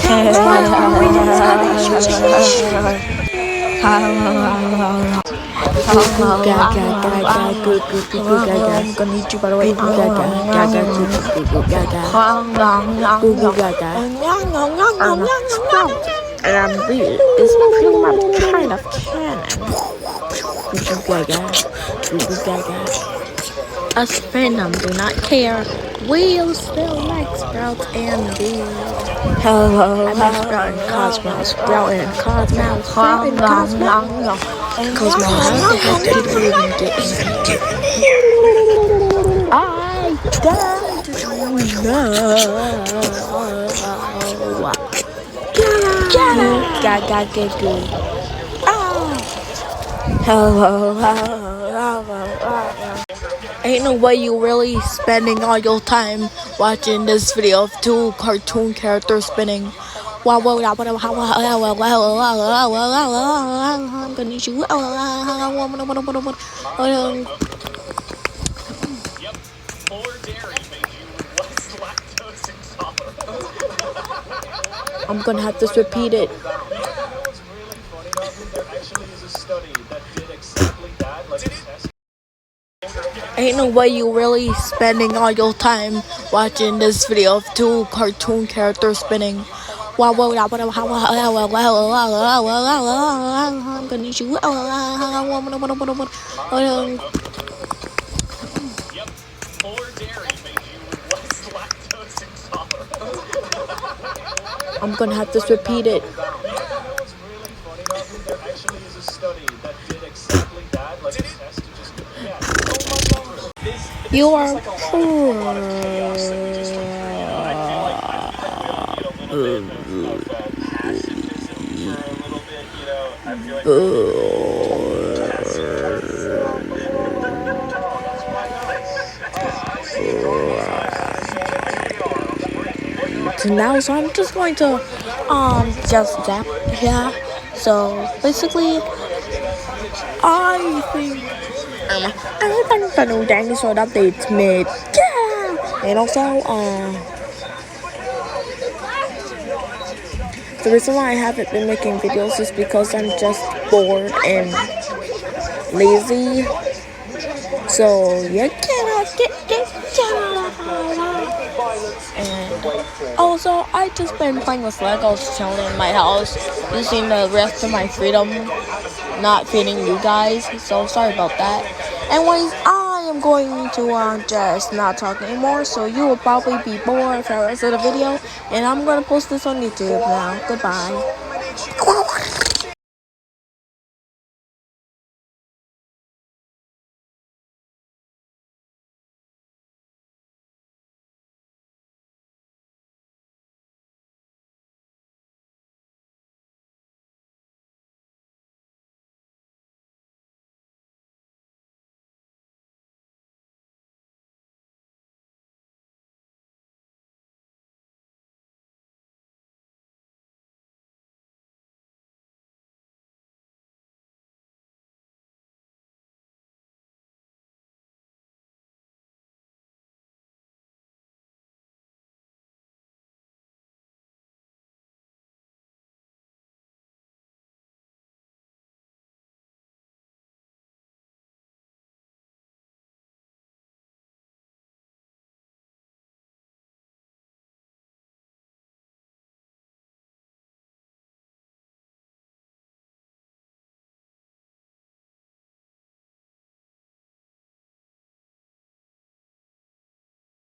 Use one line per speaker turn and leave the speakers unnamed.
I'm gonna need you by the way. And this is pretty much kind of canon. Us Venom do not care. We'll still like Sprout and Bee. I mean Sprout and Cosmo. Sprout and Cosmo. Sprout and Cosmo. Cosmo, how the heck did you even get in here? I don't know. Ain't no way you really spending all your time watching this video of two cartoon characters spinning. I'm gonna need you. I'm gonna have to repeat it. Ain't no way you really spending all your time watching this video of two cartoon characters spinning. I'm gonna need you. I'm gonna have to repeat it. You are poor. So I'm just going to just zap here. So basically I think the new dinosaur updates made and also the reason why I haven't been making videos is because I'm just bored and lazy. So you cannot get and also I just been playing with Legos, chilling in my house, using the rest of my freedom, not feeding you guys. So sorry about that. Anyways, I am going to just not talk anymore, so you will probably be bored for the rest of the video, and I'm gonna post this on YouTube now. Goodbye.